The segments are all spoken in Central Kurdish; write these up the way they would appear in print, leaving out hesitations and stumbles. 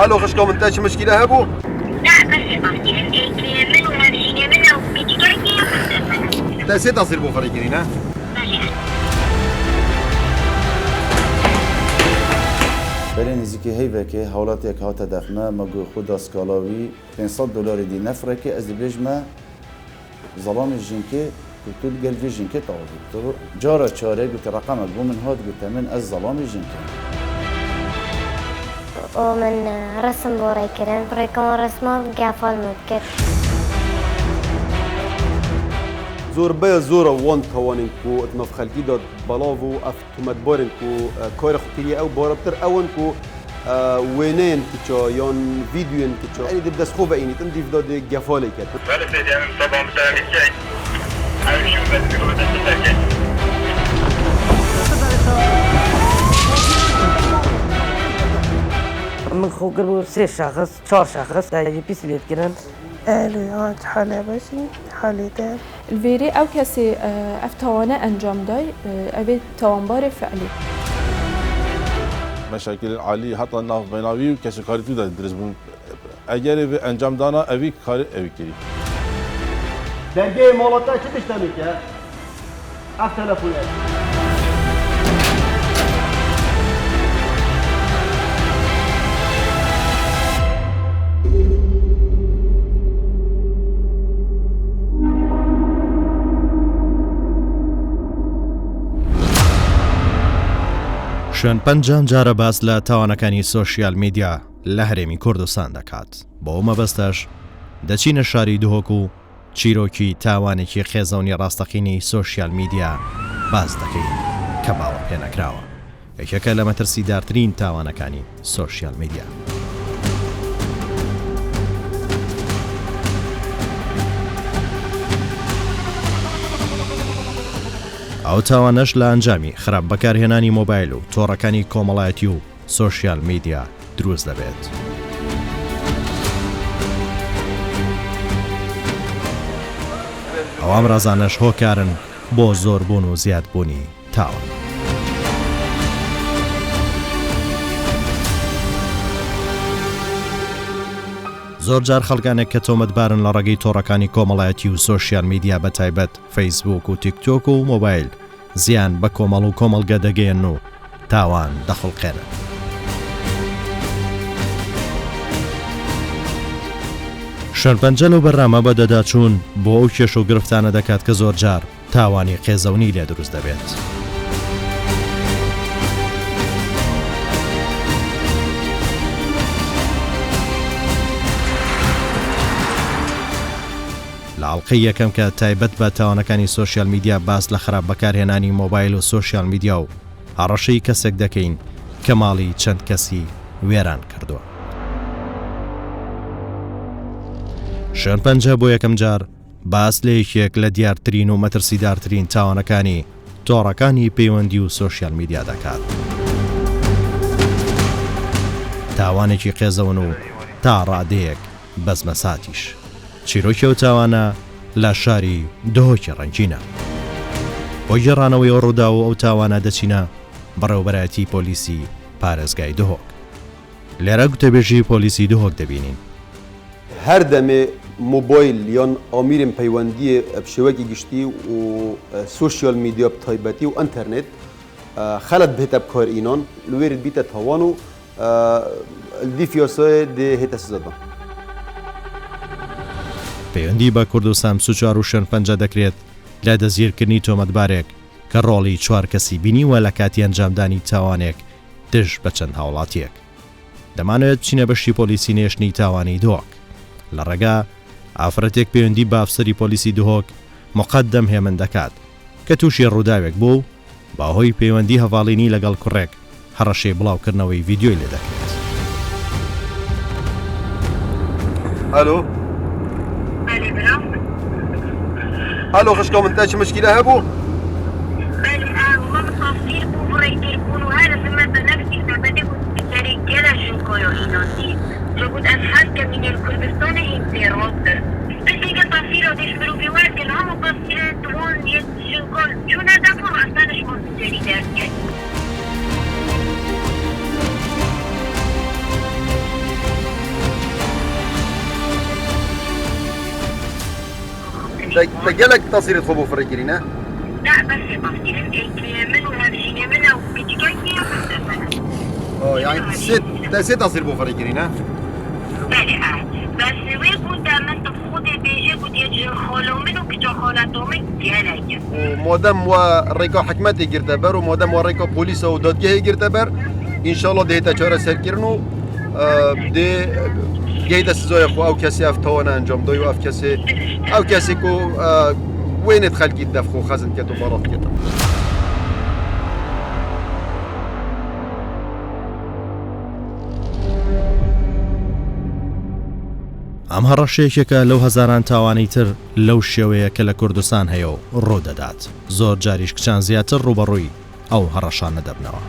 الو خشكم انت ايش مشكله هبو؟ لا بس قصدي من وهالشيء منه بتجيني تأسيت أصير بو فريقين ها؟ بله نزیکی هیوه که حالات یک هات دفنه مگو خود اسکالاوی 500 دلار دی نفره که از بیجمه ظلام جنکه کتول گلوی جنکه تعوض جارا چاره گوت رقم بو من هاد گوت من از ظلام جنکه ومن رسم بوري كرن بريكون رسمه قافل مذكر زور بيا زورا وان توانين كو اتناف خلقي داد بلاوو اف تومدبارن كو كار خطيري او باربتر اون كو وينين تيچا يان فيديوين تيچا يعني دب دست خوبه ايني تنديف داد قفالي كت بله سيدي انا طبعا متابع الشيء انا شو بس بيقول لك من خو قالوا 3 شخص 4 شخص دايي بيسليت كرن الان حاله باشی حاله دار الفيري او كسي افتوانه انجام داي ابي توانبار فعلي مشاكل عالی حتی ناف بیناوی و کسی کاری تو داد درست بون اگر انجام دانا اوی کاری اوی کری درجه مالتا چه تشتمي که؟ اف تلفونات شوێن پەنجام جارە باس لە تاوانەکانی سۆشیال میدیا لە هەرێمی کوردستان دەکات بۆ ئەو مەبەستەش دەچینە شاری دهۆک و چیرۆکی تاوانێکی خێزەونی ڕاستەقینی سۆشیال میدیا باز دەکەین کە باوە پێ نەکراوە یەکێکە لە مەترسیدارترین تاوانەکانی سۆشیال میدیا ئەو تاوانەش لە ئەنجامی خراپ بەکارهێنانی مۆبایل و تۆڕەکانی کۆمەڵایەتی و سۆشیال میدیا دروست دەبێت. ئەوام ڕازانەش هۆکارن بۆ زۆربوون و زیادبوونی تاوان. زۆر جار خەڵکانێک کە تۆمەتبارن لە ڕێگەی تۆڕەکانی کۆمەڵایەتی و سۆشیال میدیا بە تایبەت فەیسبوک و تیکتۆک و مۆبایل زیان بە کۆمەڵ و کۆمەڵگە دەگەێن و تاوان دەخڵقێنن. شوێنپەنجە لەو بەرنامە بە دەداچوون بۆ ئەو کێش و گرفتانە دەکات کە زۆر جار تاوانی قێزەونی لێ دروست دەبێت. لە ئاڵقەی یەکەم کە تایبەت بە تاوانەکانی سۆشیال میدیا باس لە خراپ بەکارهێنانی مۆبایل و سۆشیال میدیا و هەڕەشەی کەسێک دەکەین کە ماڵی چەند کەسی وێران کردووە. شوێنپەنجە بۆ یەکەم جار باس لە یەکێک لە دیارترین و مەترسیدارترین تاوانەکانی تۆڕەکانی پەیوەندی و سۆشیال میدیا دەکات. تاوانێکی قێزەون و تا ڕادەیەک بەزمەساتیش. چیرۆکی ئەو تاوانە لە شاری دهۆکی ڕەنگینە. بۆ گێڕانەوەی ئەو ڕوودا و ئەو تاوانە دەچینە بەڕێوەبەرایەتی پۆلیسی پارێزگای دهۆک. لێرە گوتەبێژی پۆلیسی دهۆک دەبینین. هەر دەمێ موبایل یان ئامírên پەیوەندی بشێوەکی گشتی و سۆشیال میدیا بتایبەتی و ئەنتەرنێت خەلەت بهێتە بکارئینان لێرت بیتە تاوان و دیفیاسای دێ هێتە سزەدان. پەیوەندی بە کوردستان سوچوار و شوێنپەنجە دەکرێت لە دەزگیرکردنی تۆمەتبارێک کە ڕۆڵی 4 کەسی بینیوە لە کاتی ئەنجامدانی تاوانێک دژ بە چەند هاوڵاتیەک. دەمانوێت بچینە بەشی پۆلیسی نێشتنی تاوانی دهۆک. لە ڕێگا ئافرەتێک پەیوەندی بە ئەفسەری پۆلیسی دهۆک مقەدەم هێمن دەکات کە تووشی ڕووداوێک بوو باهۆی پەیوەندی هەڤاڵینی لەگەڵ کوڕێک هەڕەشەی بڵاوکردنەوەی ڤیدیۆی لێ دەکرێت. الو الو خشكم انت ايش مشكله هبو؟ والله تصوير بوفري تليفون وهذا سمعت نفسي تعبتك رجاله شنكويو هينوتي جبت أشحال من الكردستان هينتير وقتر بس يجي تصوير وتشبروا في وقت الهم وتصوير تمون يتشنكول شو ندفع أصلا شمون الجريدات يعني تجلك تصير تخبو فريكينا لا بس بصير منو هالشيء منو بتجي يعني ست تصير بو فريكينا بس ويكون دائما تفوضي بيجي قد يجي خالو منو كجا خالاتو من جالي ومادام وريكا حكمتي جرتبر ومادام وريكا بوليس ودادجه جرتبر ان شاء الله دهتا چاره سرکرنو دي جيدا سزای خو او کسی افتوانا انجام دای و او کسی کو وين خلقی دفخو خزن کتو برات کتو ئەم هەڕەشەیەکێکە لەو هەزاران تاوانی تر لەو شێوەیە کە لە کوردستان هەیە و ڕوودەدات زۆر جاریش کچان زیاتر ڕوبەڕووی ئەو هەڕەشانە دەبنەوە.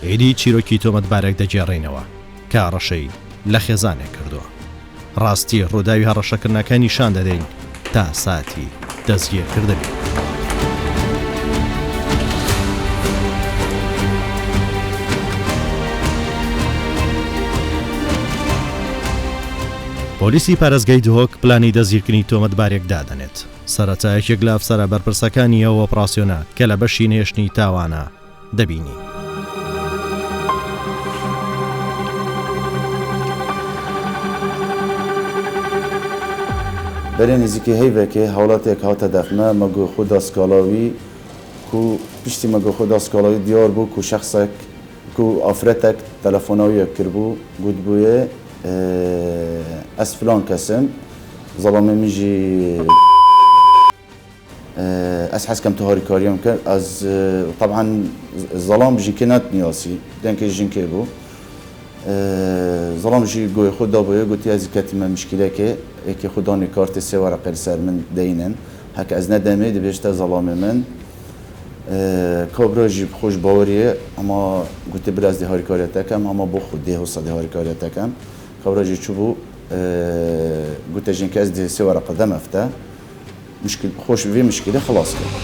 ئیدی چیرۆکی تۆمەتبارێک دەگێڕینەوە کە هەڕەشەی لە خێزانێک کردووە. ڕاستی ڕووداوی هەڕەشەکردنەکە نیشان دەدەین تا ساتی دەستگیرکردنی. پۆلیسی پارێزگای دهۆک پلانی دەستگیرکردنی تۆمەتبارێک دادەنێت. سەرەتایەکێک لە ئەفسەرە بەرپرسەکانی ئەو ئۆپراسیۆنە کە لە بەشی نێشتنی تاوانە دەبینی. بەرێ نزیکی هەیڤێکێ هەوڵاتێک هاتە دەفنە مەگۆخۆ دەستکاڵاوی و پشتی مەگۆخۆ دەستکاڵاوی دیار بوو و شەخصێک و ئافرەتێک تەلەفۆناویەک کردبوو گوت بوویە ئەس فلان کەسم زەڵامە میژی ئەس حەزکەم تو هاریکاریەم کرد ئەس طبعاً زەڵام ژینکە ناتنیاسی دەنکە ژینکێ بوو زەڵام ژی گوی خۆ دابووە گوتی ئەزی کەتیمە مشکلەکێ ئێکی خودانی کارتی سێ وەرەقەی سەر من دەینن هەکە ئەز نەدەمێ دەبێشتە زەڵامی من کابراژی خۆش باوەریە ئەما گوتی براز دی هاریکاریەتەکەم ئەما بۆ خود دێ هۆسە دی هاریکاریەتەکەم کابراژی چوو بوو گوتە ژینکە ئەس دێ سێ وەرەقە دەمەفتە خۆش وێ مشکلە خلاص کرد.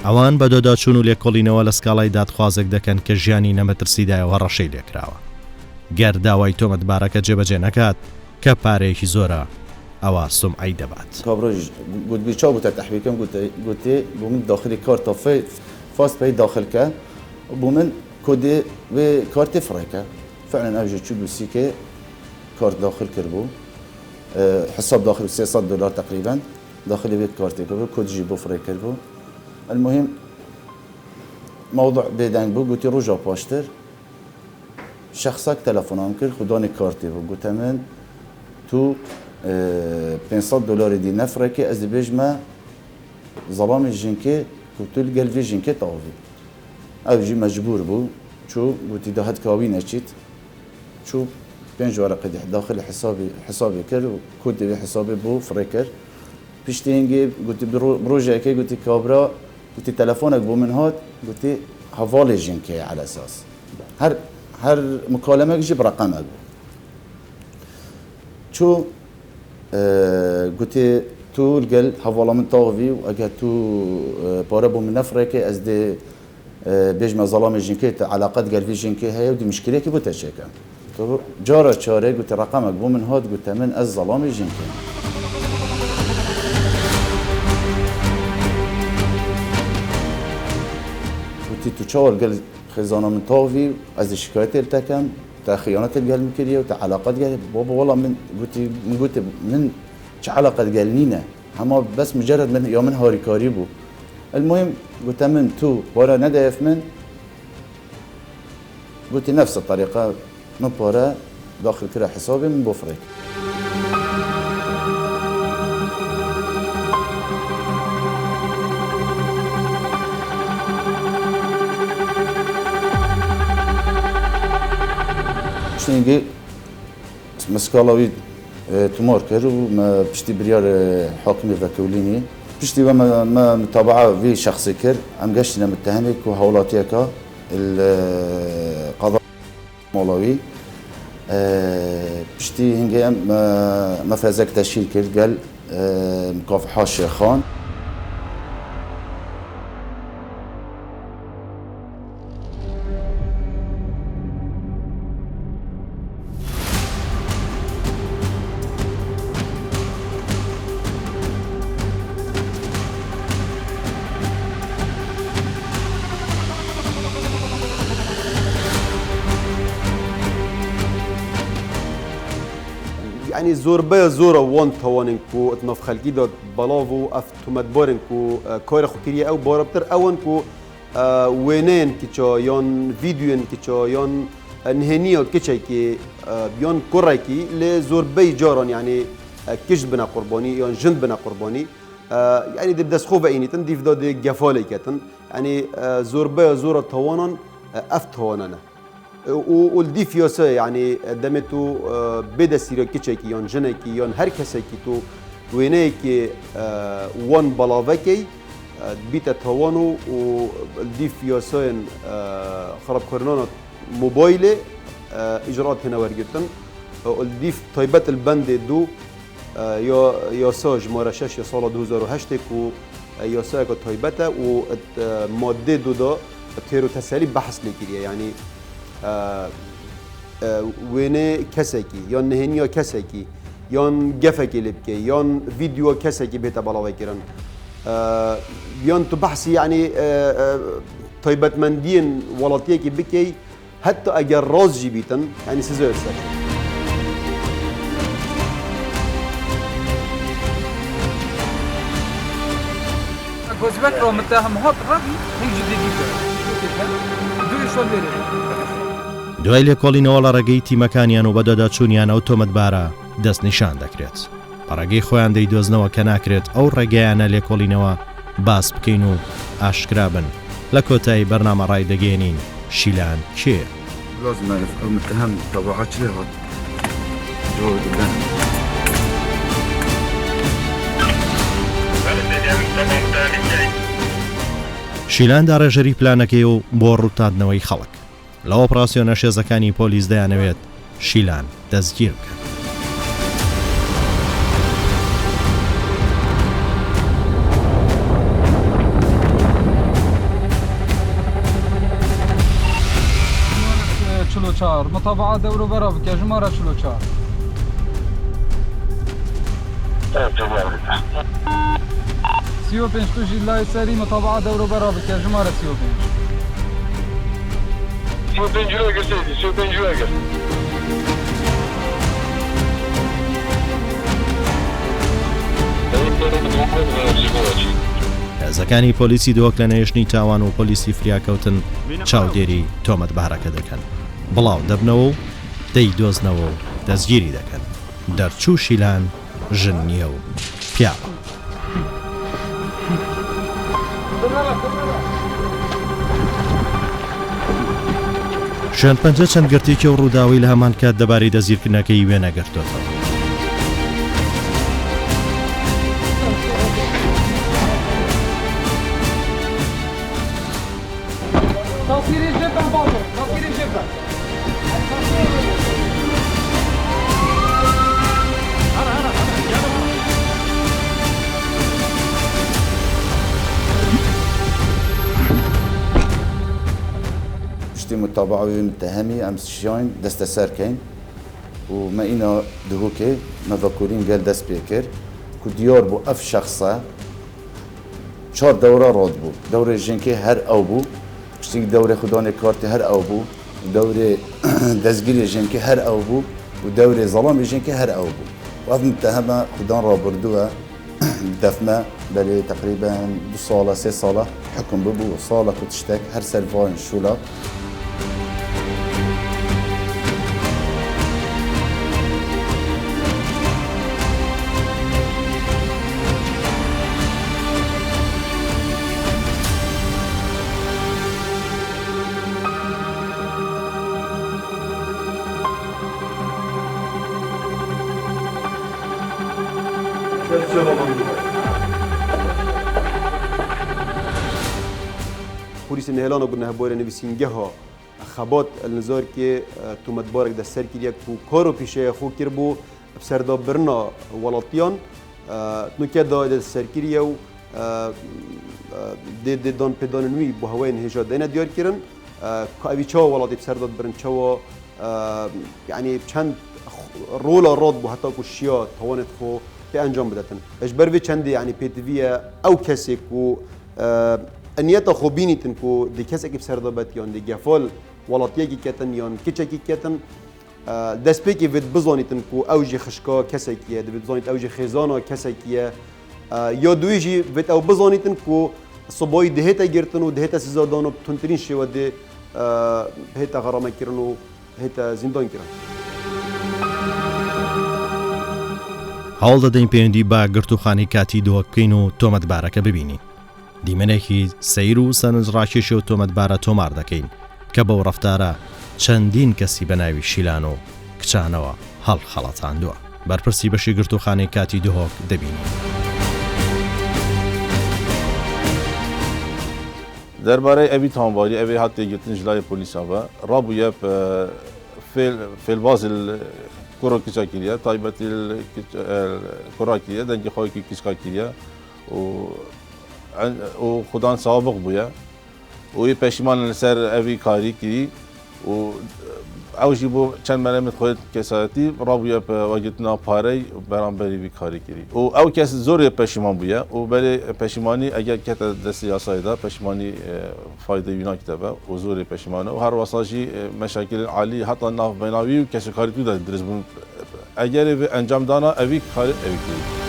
ئەوان بە دۆداچوون و لێکۆڵینەوە لە سکاڵای دادخوازێک دەکەن کە ژیانی نەمەترسیدایەوە ڕەشەی لێکراوە. گەر داوای تۆمەتبارەکە جێبەجێ نەکات کە پارەیەکی زۆرە ئەوە سومعەی دەبات. کابراژ گوتبی چاو گوتە تەحویلکەم گوتێ بۆ من داخلی کارتە فاست پێی داخلکە بۆ من کۆدێ وێ کارتی فڕێکە فعلا ئەوژە چوو بووسیکێ کارت داخل کرد بوو حساب داخل $300 تقريبا داخل بيت كارتي كود جي بو فريكر بو المهم موضوع بيدان بو قلت رجع باشتر شخصك تلفونام كر خداني كارتي بو قلت من تو $500 دي نفرك از بيجما ظلام الجنكي قلت له قلبي جنكي طاوي او جي مجبور بو شو قلت ده هاد كاوين اشيت شو 5 ورقه داخل حسابي كر كود حسابي بو فريكر بيشتينجي قلت بروجا كي قلت كابرا قلت تلفونك بو من هات قلت حوالي جنكي على اساس هر مكالمه جيب رقمك شو قلت تو القل حواله من طاوي واجا تو باربو من نفرك از دي بيجمع ظلام جنكي علاقات قلبي جنكي هي ودي مشكله كي بتشيكا جارة شارع قلت رقمك بو من هاد قلت من الظلام جنكي قلت تو شاور قال خزانه من طاوي از الشكايات التكم تا خيانات القلب مكريه وتا علاقات قال بابا والله من قلت من ش علاقه قالنينا هما بس مجرد من يوم هاري كاريبو المهم قلت من تو ورا ندايف من قلت نفس الطريقه من بورا داخل كده حسابي من بوفريك شنيجي مسكالاوي تمار كر وما بشتي بريار حاكمي فكوليني بشتي ما متابعه في شخصي كر ام قشنا متهمك وهولاتيكا القضاء مولوي بشتي هنجي ما فازك تشيل كر قال مكافحة الشيخان يعني زوربه زورا وان توانن كو اتناف خلقي داد بلاوو اف تومدبارن كو كار خوكريه او باربتر اون كو وينين كيچا يان فيديوين كيچا يان نهنيا كيچا كي يان كوراكي لزوربه جاران يعني كش بنا قرباني يان جند بنا قرباني يعني دي بدس خوفه اينيتن ديف داد جفالي كتن يعني زوربه زورا توانن اف توانن والدي فيوسا يعني دمتو بدا سيرا كيتشاكي يون جنكي يون هر كساكي تو وينيكي وان بلاوكي بيتا توانو والدي فيوسا خراب كورنانا موبايلي اجراءات هنا ورقتن والدي طيبات البند دو يا ساج مارشش يا سال 2008 و يا ساج طيبته وماده دو دا تيرو تسالي بحث لكيريا يعني وینه کسکی یا نهنیا کسکی یا گفکی لبکی یا ویدیو کسکی بهت بالا کردن یا تو بحثی يعني طيبت مندين ولاتيه کی بکی حتی اگر راز جیبیتن يعني سزار سر گزبک رو متهم ها ربی هیچ جدیدی کرد دوی شون دوای لێکۆڵینەوە لە ڕێگەی تیمەکانیان و بەدەدا چوونیان ئەو تۆمەتبارە دەست نیشان دەکرێت بەڕێگەی خۆیان دەیدۆزنەوە کە ناکرێت ئەو ڕێگەیانە لێکۆڵینەوە باس بکەین و ئاشکرا بن لە کۆتایی بەرنامە ڕای دەگەێنین شیلان کێ لازم نعرف المتهم تبعات ليه جواب الله شیلان داڕێژەری پلانەکەی و بۆ ڕووداندنەوەی خەڵک لە ئۆپراسیۆنە شێزەکانی پۆلیس دەیانەوێت شیلان دەستگیر بکەن. چلوچار مطابعة دورو برا بك جمارة چلوچار سيو بنش توجي الله ساري مطابعة دورو برا بك جمارة سيو بنش سيو بنش جواجر سيدي سيو بنش جواجر هێزەکانی پۆلیسی دۆک لە نەیشتنی تاوان و پۆلیسی فریاکەوتن چاودێری تۆمەتبارەکە دەکەن بڵاو دەبنەوە و دەیدۆزنەوە و دەستگیری دەکەن دەرچوو شیلان ژن نییە و پیاوە شوێن پەنجە چەند گرتێکی و ڕووداوی لە هەمان کات دەبارەی دەزیرکردنەکەی وێ نەگرتوێتەوە متابعة ومتهمي أمس شاين دست سر كين وما إنا دهوكي مذكورين قال دست بيكر كديار بو أف شخصة شار دورة راد بو دورة جنكي هر أو بو كشتيك دورة خداني كارتي هر أو بو دورة دزگيري جنكي هر أو بو ودورة ظلام جنكي هر أو بو وأف متهمة خدان رابردوها دفمة بلي تقريبا 2 صالة 3 صالة حكم ببو صالة كتشتك هر سلفاين شولا پلیس نهلان قلنا هبوره نویسینگها خبات النظار که تومت بارک دستر کریه که کارو پیشه خو کربو بسردا برنا ولاتیان نوکه دا دستر کریه و ده دان پدانوی با هوای نهجا دینه دیار کرن که اوی چا ولاتی بسردا برن چا یعنی چند رولا راد بو حتی که شیا توانت خو به انجام بدتن اجبر وی چندی یعنی پیتویه او کسی که انیت خوبینیتن کو دی کسی که بسردا بتیان دی گفال ولاتیه کی کتن یان کچه کی کتن دەستپێکی بێت بزانیتن و ئەوژی خشکا کەسێکیە دەبێت بزانیت ئەوژی خێزانە کەسێکیە یا دوێژی بێت ئەو بزانیتن و سبایی دهێتە گرتن و دهێتە سزادان و تونترین شێوە دێ هێتە غەڕامەکردن و هێتە زیندانکردن. هەوڵ دەدەین پەیوەندی بە گرتوخانی کاتی دۆ بکەین و تۆمەتبارەکە ببینین. دیمەنێکی سەیر و سەرنجڕاکێشی و تۆمەتبارە تۆمار دەکەین کە بەو ڕەفتارە چەندین کەسی بە ناوی شیلان و کچانەوە هەڵخەڵەتاندووە. بەرپرسی بەشی گرتوخانەی کاتی دۆهۆک دەبینین. دەربارەی ئەوی تاوانباری ئەوێ هات تێگرتن ji لای پۆلیسا بە ڕابوویە فێلبازی کوڕە کچا کiriye تایبەتی کوڕا kiriye dengê xwekî kîçka kiriye û xudan sabiq bûye û wê peşîman li ser evî karî kirî û ew jî bo çend meremet xwe kesayetî rabûye vegitina parey beramberî vî karî kirî û ew kes zorê peşîman bûye û berê peşîmanî eger kete destê yasayê de peşîmanî fayde wî nakitebe û zorê peşîmane û her wasa jî meşakilên alî heta navbenavî û keşkekarîtû de diriz bûn egerê vê encamdana evî karî evî kirî.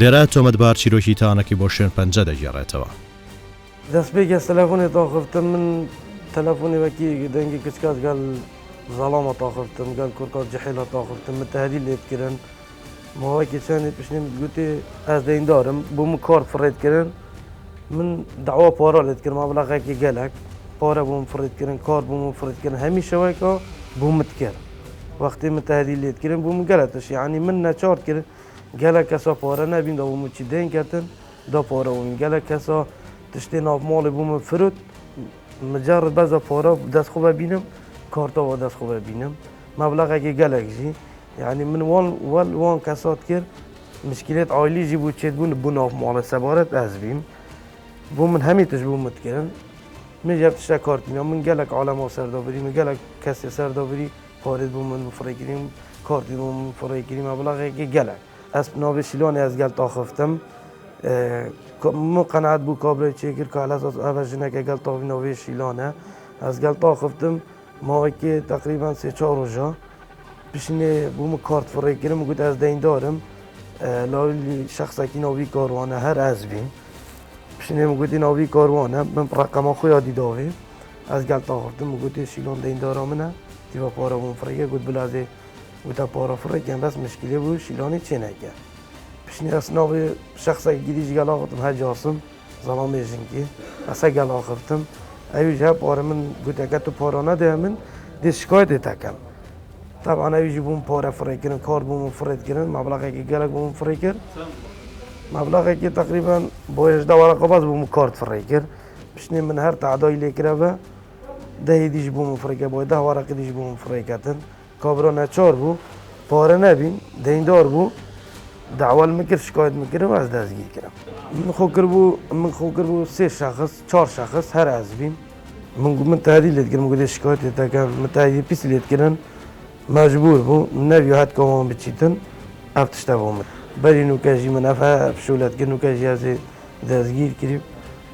لێرە تۆمەتبار چیرۆکی تاوانەکەی بۆ شوێن پەنجە دەگێڕێتەوە. دەستپێک ئێس تەلەفۆنی تاخفتم من تەلەفۆنی وەکی دەنگی کچکات گەل زەڵامە تاخفتم گەل کورکات جەحێلە تاخفتم متەهدی لێتکردن ماوەکی چەندی پشتیم گوتی ئەس دەیندارم بووم کارت فڕێتکردن من داوا پارە لێتکرد مەبلەغێکی گەلک پارە بووم فڕێتکردن کار بووم فڕێتکردن هەمیشەوەیکە بوومت کرد وەختی متەهدی لێتکردن بووم گەلەتش یعنی من نەچارد کرد gelek kesa pare nebîn da bû çî tên ketin da pare bûn gelek kesa tiştê navmalê bû min firut micar beza pare destxwe bînim karta we destxwe bînim mebleğekî gelek jî yani min wan kesat kir mişkilêt ailî jî bû çêtbûn bû navmalê sebaret ez bîm bû min hemî tiş bû min kirin min jev tişte kartîna min gelek alema serdabirî min gelek kesê serdabirî parê bû min firêkirîm kartî bû min firêkirî mebleğekî gelek ez navê Şîlanê ez gel taxiftim min qeneet bû kabrê çêkir ka ev jineke gel tavî navê Şîlanê ez gel taxiftim mavekê teqrîben 3-4 roja pişinê bû min kart firêkirim got ez deyindarim lawî şexsekî navî karwane her ez bîm pişinê min gotî navî karwane min reqema xwe ya dîdavê ez gel taxiftim min gotê Şîlan deyindara min e dîva para bûm firêke got bilazê وتا پارا فرکن بس مشکلی بود شیلانی چه نکرد پیشنی اصلا به شخص گیریش گل آخرتم هر جاسم زمان میشین که اصلا گل آخرتم ایوج ها پارا من گوته که تو پارا نده من دی شکایت تکم طبعا ایوج بوم پارا فرکن کار بوم فرد کردن مبلغی که گلک بوم فرد کرد مبلغی که تقریبا با 18 ورقه باز بوم کارت فرد کرد پیشنی من هر تعدایی لیکره به 10 دیش بوم فرد کرد با 10 ورقه دیش بوم فرد کردن کابرا نچار بو پاره نبین دیندار بو دعوال میکرد شکایت میکرد و از دستگیر کردم من خوکر بو 3 شخص 4 شخص هر از بیم من تهدید لید کردم گفت شکایت تکم من تهدید پیس لید کردن مجبور بو نبی حد کامان بچیتن افتشته بومد بری نوکجی من افشولت کرد نوکجی از دستگیر کردیم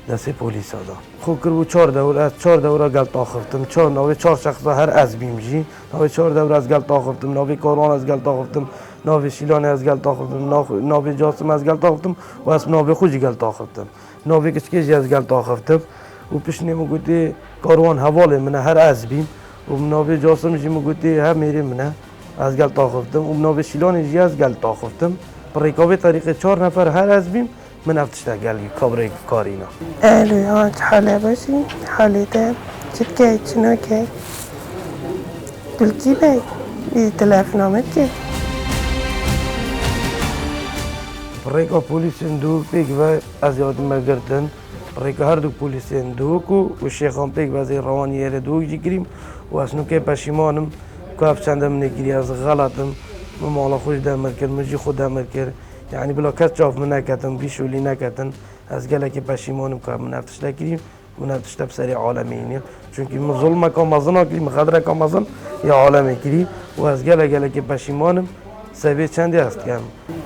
دست پلیس داد. خوکر بو 4 دور از 4 دوره گل تاخفتم 4 نوی 4 شخص هر از بیم جی نوی 4 دوره از گل تاخفتم نوی کاروان از گل تاخفتم نوی شیلان از گل تاخفتم نوی جاسم از گل تاخفتم و اسم نوی خوشی گل تاخفتم نوی کشکیجی از گل تاخفتم و پیشنی مو گویی کاروان حواله من هر از بیم و نوی جاسم جی مو گویی هم میری من از گل تاخفتم و نوی شیلان جی از گل تاخفتم برای طریق 4 نفر هر از بیم من افتشته گلی کابره کارینا. الو حاله باشی حالی دار چت کی چنو کی دلکی بی بی تلفنامت کی برای که پلیس اندوک پیک و از یاد مگردن برای که هر دو پلیس اندوک و شیخان پیک و از روانی اردوک جیگریم و از نوکه پشیمانم که افشندم نگیری از غلطم مالا خوش دمر کرد مجی خود دمر کرد یعنی بلا کس جاف من نکردم بیشولی نکردم از گلکی پشیمانم که من افتش نکریم من افتش بسری عالمینیم چون که من ظلم که مزن کردیم خدر که مزن یا عالمی کردیم و از گلکی پشیمانم سبب چندی است کم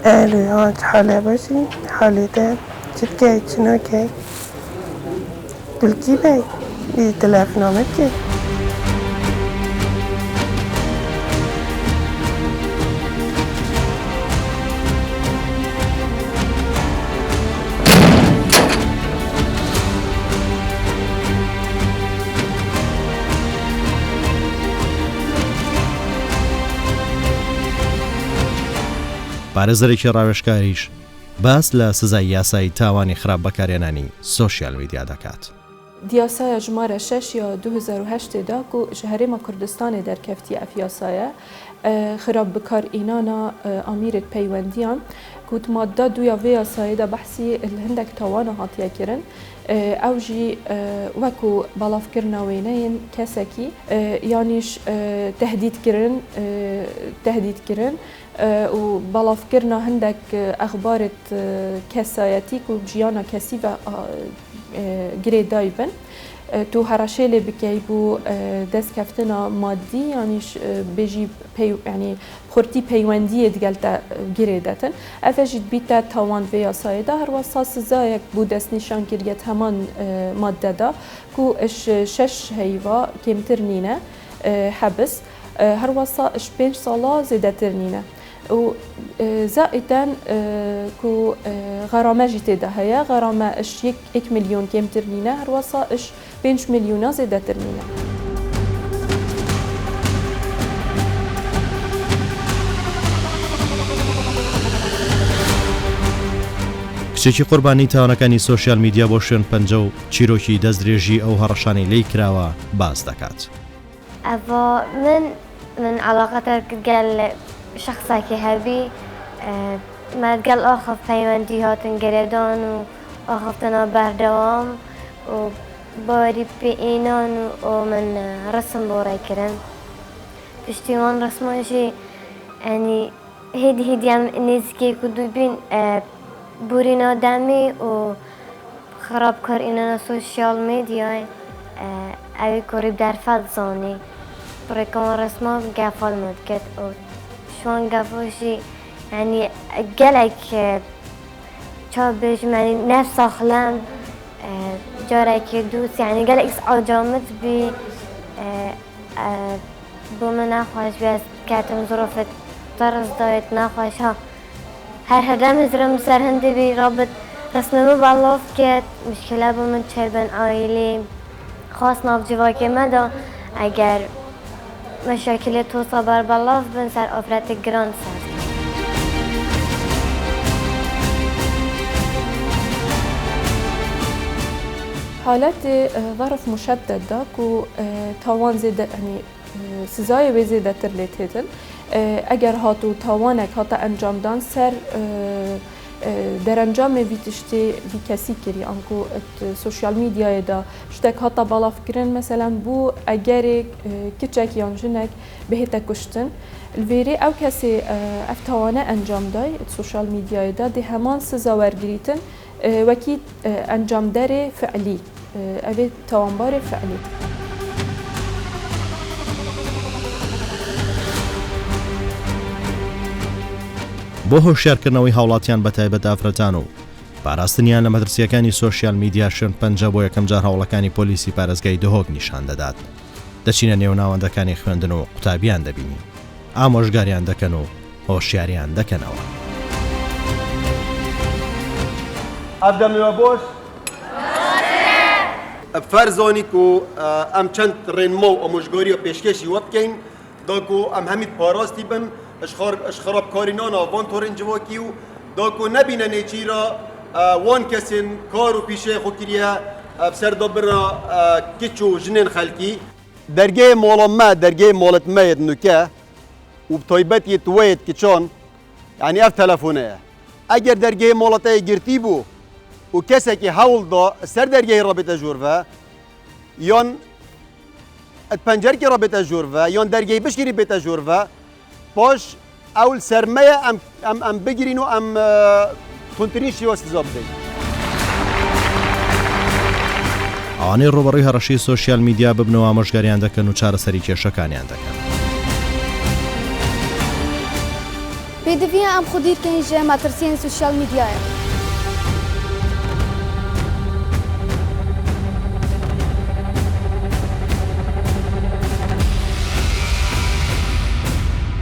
الو حاله باشی حالی ده چت که چنو که بلکی بی تلفن آمد که پارێزەرێکی ڕاوێژکاریش باس لە سزای یاسایی تاوانی خراپ بەکارهێنانی سۆشیال میدیا دەکات. دیاسای ژمارە 6 یا 2008 دا کو شهرێمە کوردستانی دەرکەفتی ئەف یاسایە خراپ بکارئینانا ئامîrێت پەیوەندیان ku madda duya vê yasayê de behsî hindek tawana hatiye kirin ew jî wekû balavkirina wêneyên kesekî yanîş tehdît kirin û balavkirina hindek exbarên kesayetî ku jiyana kesî ve girê dayibin تو هرشیل بکی بو دست کفتنا مادی یعنیش بجی یعنی خورتی پیوندی دیگل تا گریدتن افجید بیت توان و یاسایده هر واسه سزایک بو دست نشان کردیت همان ماده دا کو اش 6 هیوا کمتر نینه حبس هر واسه اش 5 ساله زیادتر نینه و زائدا کو غرامه جیته ده هيا غرامه اش 1 مليون کمتر نینه هر واسه اش 5 میلیون زیادتر نینه. کچێکی قوربانی تاوانەکانی سۆشیال میدیا بۆ شوێن پەنجە و چیرۆکی دەستدرێژی ئەو هەڕەشانی لی کراوە باس دەکات. ئەڤۆ من علاقەتە گەل شخصێکی هەبی مەگەل ئاخف پەیوەندی هاتن گرێدان و ئاخفتنە بەردەوام و باری بینان و من رسم بورای کردم. پشتیوان رسمانشی یعنی هدی هم نزدیکی کدو بین بورین آدمی و خراب کار اینا سوشیال میدیا اوی کوریب در فد زانی برای کمان رسمان گفال مد کرد و شوان گفاشی یعنی گلک چا بجمعنی نفس آخلم جارێکی دووس یعنی گەلێک ئاجامت بی بۆ من ناخواش بێت کاتم زۆرۆفت تەرز داوێت ناخواش ها هەر هەردەم هزرم سەر هەندێ بی ڕابط ڕسممە بەڵاف کرد مشکلە بۆ من چێبن ئایلی خاص ناوجیواکێ مەدا ئەگەر مەشاکلێت تۆسە بەر بەڵاف بن سەر ئافرەتی گران سەر حالت ظرف مشدد دا کو تاوان زیده یعنی سزای وی زیده تر لیت هیدن اگر هاتو تاوانک هاتا انجام دان سر در انجام وی تشتی وی کسی کری انکو سوشیال میدیای دا شتک هاتا بالاف کرن مثلا بو اگر کچک یان جنک بهتا کشتن الویری او کسی افتوانه انجام دای سوشیال میدیای دا دی همان سزا ورگریتن وکی انجام داره فعلی اوی توانبار فعلی بۆ هۆشیارکردنەوەی هاوڵاتیان بە تایبەت ئافرەتان و پاراستنیان لە مەدرسیەکانی سۆشیال میدیا شوێن پەنجە بۆ یەکەم جار هەوڵەکانی پۆلیسی پارێزگای دهۆک نیشان دەدات دەچینە نێو ناوەندەکانی خوێندن و قوتابیان دەبینی ئامۆژگاریان دەکەن و هۆشیاریان دەکەنەوە ئەبدەمەوە بۆش فەرزانی و ئەم چەند ڕێنمە و ئەمۆژگاری و پێشکەشی وە بکەین داکو ئەم هەمیت پاراستی بن اش خرابکارینانا وان تورن جواکی و داکو نبینه نیچیرا وان کسین کار و پیشه خوکریه بسر دابرا کچو جنین خلکی درگه مولما درگه مولت ماید نوکه و بطایبت یتوید کچان یعنی اف تلفونه اگر درگه مولتای گرتی بو و کسی که حول دا سر درگه رابطه جوروه یان پنجر که رابطه جوروه یان درگه بشکری بیت جوروه باش اول سرمایه ام بگیرین و ام تونترین شیوه سزا بدهید ئەوانەی ڕۆبەڕووی هەڕەشەی سۆشیال میدیا ببنەوە ئامۆژگاریان دەکەن و چارەسەری کێشەکانیان دەکەن. پێدەویە ئەم خودیرکە هیچە ماترسیان سوشیال میدیایە.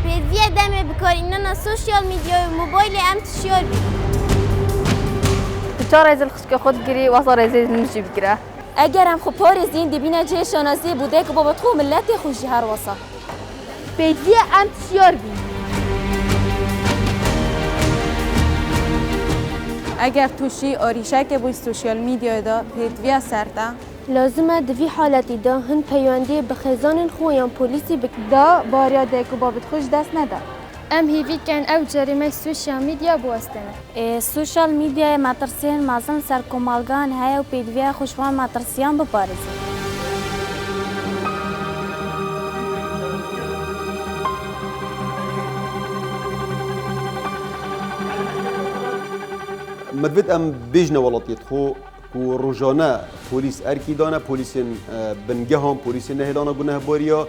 پێدەویە دەمێ بکارێنانە سوشیال میدیا و موبایلی ئەم تشیار بی. چا ڕێزل خشکە خۆت گیری وەسە ڕێزێ نوشی بگرە. ئەگەر ئەم خۆ پارێزین دەبینە جێ شانازی بودێک بابەت خۆ ملەتی خۆشی هەروەسە. پێدەویە ئەم تشیار بی. ئەگەر تووشی ئۆریشەکە بووی سوشیال میدیایدا پێدەویە سەرتا لازمە دوی حالەتیدا هەند پەیوەندی بە خێزانên خۆیان پۆلیسی بکدا باریا دایک و بابەت خۆش دەست نەدا. ئەم هیڤیکەن ئەو جەریمەی سوشیال میدیا بوەستێنە. سوشیال میدیای ماترسیان مازن سەر کۆمەڵگان هەیە و پێدەویە خوشوان ماترسیان بپارێزن. مدبت ام بيجنا ولطيت خو كو روجانا بوليس اركي دانا بوليسين بنجهم بوليسين نهدانا گناه باريا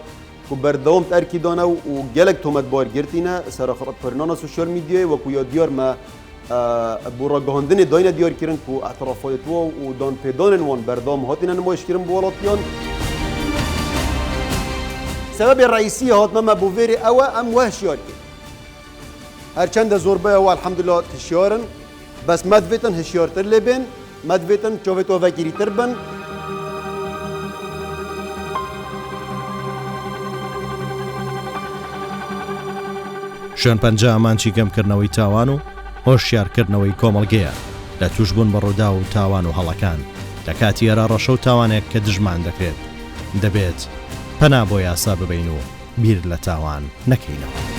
كو بردوم اركي دانا و جلك تومت بار گرتينا سر خرط برنانا سوشيال ميديا و كو ياديار ما بورا گهاندن داينا ديار كيرن كو اعترافات و دان بيدانن وان بردام هاتينا نمايش كيرن بولاتيان سبب الرئيسي هات ما بوفيري او ام وهشيار هرچند زوربه و الحمد لله تشيارن بس مدویتن هشیارتر لبن مدویتن چوبتو وکیری تر بن شوێن پەنجە ئامانچی کەمکردنەوەی تاوان و هۆشیارکردنەوەی کۆمەڵگەیە لە توشبوون بە ڕوودا و تاوان و هەڵەکان لە کاتی ئێرا ڕەشە و تاوانێک کە دژمان دەکرێت دەبێت پەنا بۆ یاسا ببین و بیر لە تاوان نەکەینەوە.